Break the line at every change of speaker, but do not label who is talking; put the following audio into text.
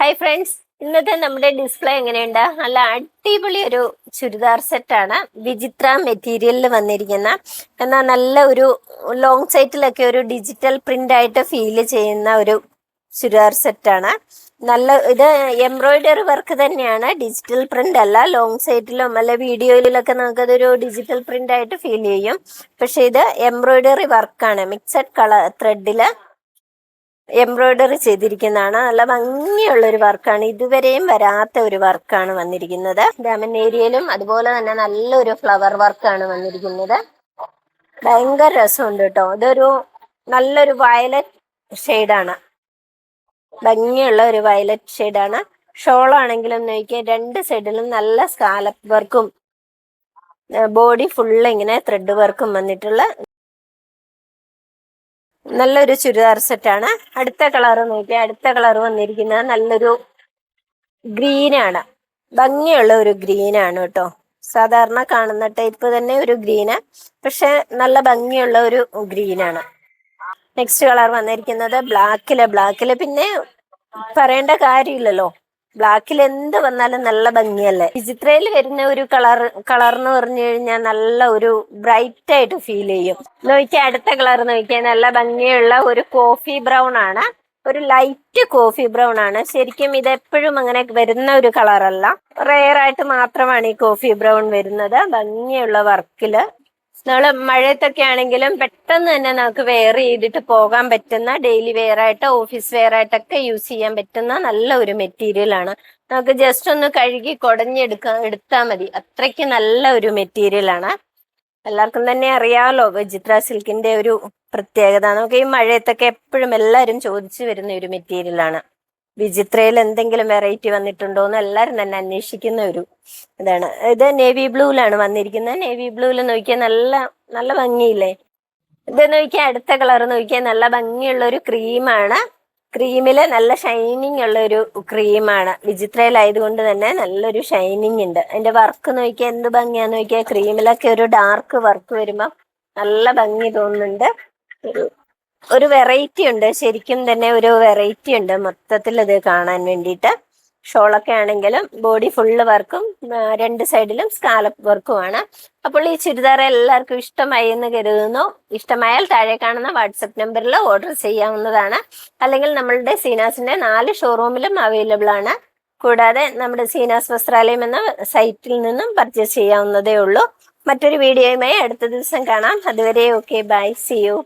Hi friends, ഇന്നത്തെ നമ്മുടെ display എങ്ങനെയുണ്ട്? നല്ല അടിപൊളി ഒരു ചുരിദാർ സെറ്റാണ്. വിചിത്ര മെറ്റീരിയലിൽ വന്നിരിക്കുന്ന, എന്നാൽ നല്ല ഒരു ലോങ് സൈറ്റിലൊക്കെ ഒരു ഡിജിറ്റൽ പ്രിന്റ് ആയിട്ട് ഫീൽ ചെയ്യുന്ന ഒരു ചുരിദാർ സെറ്റാണ്. നല്ല ഇത് എംബ്രോയിഡറി വർക്ക് തന്നെയാണ്, ഡിജിറ്റൽ പ്രിന്റ് അല്ല. ലോങ് സൈറ്റിലും അല്ല വീഡിയോയിലൊക്കെ നമുക്കതൊരു ഡിജിറ്റൽ പ്രിന്റ് ആയിട്ട് ഫീൽ ചെയ്യും. പക്ഷെ ഇത് എംബ്രോയിഡറി വർക്കാണ്. മിക്സഡ് കളർ ത്രെഡില് എംബ്രോയിഡറി ചെയ്തിരിക്കുന്നതാണ്. നല്ല ഭംഗിയുള്ള ഒരു വർക്കാണ്. ഇതുവരെയും വരാത്ത ഒരു വർക്കാണ് വന്നിരിക്കുന്നത്. ഡയമണ്ട് ഏരിയയിലും അതുപോലെ തന്നെ നല്ലൊരു ഫ്ലവർ വർക്കാണ് വന്നിരിക്കുന്നത്. ഭയങ്കര രസമുണ്ട് കേട്ടോ. ഇതൊരു നല്ലൊരു വയലറ്റ് ഷെയ്ഡാണ്, ഭംഗിയുള്ള ഒരു വയലറ്റ് ഷെയ്ഡാണ്. ഷോളാണെങ്കിലും നോക്കിയാൽ രണ്ട് സൈഡിലും നല്ല സ്കാലപ്പ് വർക്കും ബോഡി ഫുള്ള് ഇങ്ങനെ ത്രെഡ് വർക്കും വന്നിട്ടുള്ള നല്ലൊരു ചുരിദാർ സെറ്റാണ്. അടുത്ത കളർ നോക്കിയാൽ അടുത്ത കളർ വന്നിരിക്കുന്നത് നല്ലൊരു ഗ്രീനാണ്. ഭംഗിയുള്ള ഒരു ഗ്രീനാണ് കേട്ടോ. സാധാരണ കാണുന്ന ടൈപ്പ് തന്നെ ഒരു ഗ്രീന്, പക്ഷെ നല്ല ഭംഗിയുള്ള ഒരു ഗ്രീനാണ്. നെക്സ്റ്റ് കളർ വന്നിരിക്കുന്നത് ബ്ലാക്കില് പിന്നെ പറയേണ്ട കാര്യമില്ലല്ലോ. ബ്ലാക്കിൽ എന്ത് വന്നാലും നല്ല ഭംഗിയല്ലേ. വിചിത്രയിൽ വരുന്ന ഒരു കളർ എന്ന് പറഞ്ഞു കഴിഞ്ഞാൽ നല്ല ഒരു ബ്രൈറ്റ് ആയിട്ട് ഫീൽ ചെയ്യും. നോക്കിയാൽ അടുത്ത കളർ നോക്കിയാൽ നല്ല ഭംഗിയുള്ള ഒരു കോഫി ബ്രൗൺ ആണ്, ഒരു ലൈറ്റ് കോഫി ബ്രൗൺ ആണ്. ശരിക്കും ഇത് എപ്പോഴും അങ്ങനെ വരുന്ന ഒരു കളറല്ല, റെയർ ആയിട്ട് മാത്രമാണ് ഈ കോഫി ബ്രൗൺ വരുന്നത്. ഭംഗിയുള്ള വർക്കില് നമ്മള് മഴയത്തൊക്കെ ആണെങ്കിലും പെട്ടെന്ന് തന്നെ നമുക്ക് വെയർ ചെയ്തിട്ട് പോകാൻ പറ്റുന്ന, ഡെയിലി വെയർ ആയിട്ട് ഓഫീസ് വെയർ ആയിട്ടൊക്കെ യൂസ് ചെയ്യാൻ പറ്റുന്ന നല്ല ഒരു മെറ്റീരിയൽ ആണ്. നമുക്ക് ജസ്റ്റ് ഒന്ന് കഴുകി എടുത്താൽ മതി, അത്രയ്ക്ക് നല്ല ഒരു മെറ്റീരിയൽ ആണ്. എല്ലാവർക്കും തന്നെ അറിയാമല്ലോ വിചിത്ര സിൽക്കിന്റെ ഒരു പ്രത്യേകത. നമുക്ക് ഈ മഴയത്തൊക്കെ എപ്പോഴും എല്ലാവരും ചോദിച്ചു വരുന്ന ഒരു മെറ്റീരിയൽ ആണ്. വിചിത്രയിൽ എന്തെങ്കിലും വെറൈറ്റി വന്നിട്ടുണ്ടോ എന്ന് എല്ലാവരും തന്നെ അന്വേഷിക്കുന്ന ഒരു ഇതാണ്. ഇത് നേവി ബ്ലൂവിലാണ് വന്നിരിക്കുന്നത്. നേവി ബ്ലൂവിൽ നോക്കിയാൽ നല്ല നല്ല ഭംഗിയില്ലേ. ഇത് നോക്കിയാൽ അടുത്ത കളർ നോക്കിയാൽ നല്ല ഭംഗിയുള്ള ഒരു ക്രീമാണ്. ക്രീമില് നല്ല ഷൈനിങ് ഉള്ള ഒരു ക്രീമാണ്. വിചിത്രയിലായതുകൊണ്ട് തന്നെ നല്ലൊരു ഷൈനിങ് ഉണ്ട്. അതിന്റെ വർക്ക് നോക്കിയാൽ എന്ത് ഭംഗിയാന്ന് നോക്കിയാൽ, ക്രീമിലൊക്കെ ഒരു ഡാർക്ക് വർക്ക് വരുമ്പോൾ നല്ല ഭംഗി തോന്നുന്നുണ്ട്. ഒരു വെറൈറ്റി ഉണ്ട്, ശരിക്കും തന്നെ ഒരു വെറൈറ്റി ഉണ്ട് മൊത്തത്തിൽ ഇത് കാണാൻ വേണ്ടിയിട്ട്. ഷോളൊക്കെ ആണെങ്കിലും ബോഡി ഫുള്ള് വർക്കും രണ്ട് സൈഡിലും സ്കാലപ്പ് വർക്കുമാണ്. അപ്പോൾ ഈ ചുരിദാർ എല്ലാവർക്കും ഇഷ്ടമായി എന്ന് കരുതുന്നു. ഇഷ്ടമായാൽ താഴെ കാണുന്ന വാട്സപ്പ് നമ്പറിൽ ഓർഡർ ചെയ്യാവുന്നതാണ്. അല്ലെങ്കിൽ നമ്മളുടെ സീനാസിന്റെ 4 ഷോറൂമിലും അവൈലബിൾ ആണ്. കൂടാതെ നമ്മുടെ സീനാസ് വസ്ത്രാലയം എന്ന സൈറ്റിൽ നിന്നും പർച്ചേസ് ചെയ്യാവുന്നതേ ഉള്ളൂ. മറ്റൊരു വീഡിയോയുമായി അടുത്ത ദിവസം കാണാം. അതുവരെ ഓക്കെ, ബൈ, സി യു.